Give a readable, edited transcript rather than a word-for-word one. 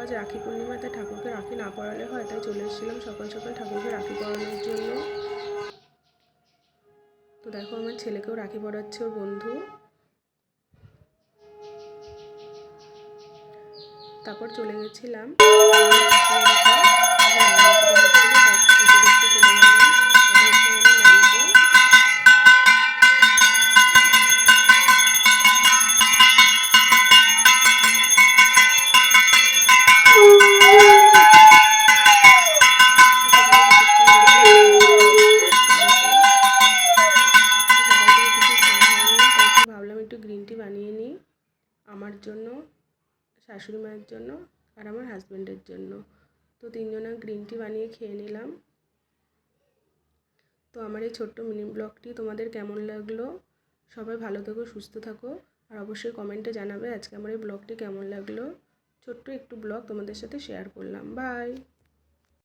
আজ রাখি পূর্ণিমা, তাই ঠাকুরকে রাখি না পরালে হয়, তাই চলে এসেছিলাম সকাল সকাল ঠাকুরকে রাখি পরানোর জন্য। তো দেখো আমার ছেলেকেও রাখি পরাচ্ছে ওর বন্ধু। তারপর চলে গেছিলাম একটু গ্রিন টি বানিয়ে নিই আমার জন্য, শাশুড়ি মায়ের জন্য আর আমার হাজব্যান্ডের জন্য। তো তিনজনের গ্রিন টি বানিয়ে খেয়ে নিলাম। তো আমার এই ছোট্ট মিনি ব্লগটি তোমাদের কেমন লাগলো? সবাই ভালো থেকো, সুস্থ থাকো, আর অবশ্যই কমেন্টে জানাবে আজকে আমার এই ব্লগটি কেমন লাগলো। ছোট্ট একটু ব্লগ তোমাদের সাথে শেয়ার করলাম। বাই।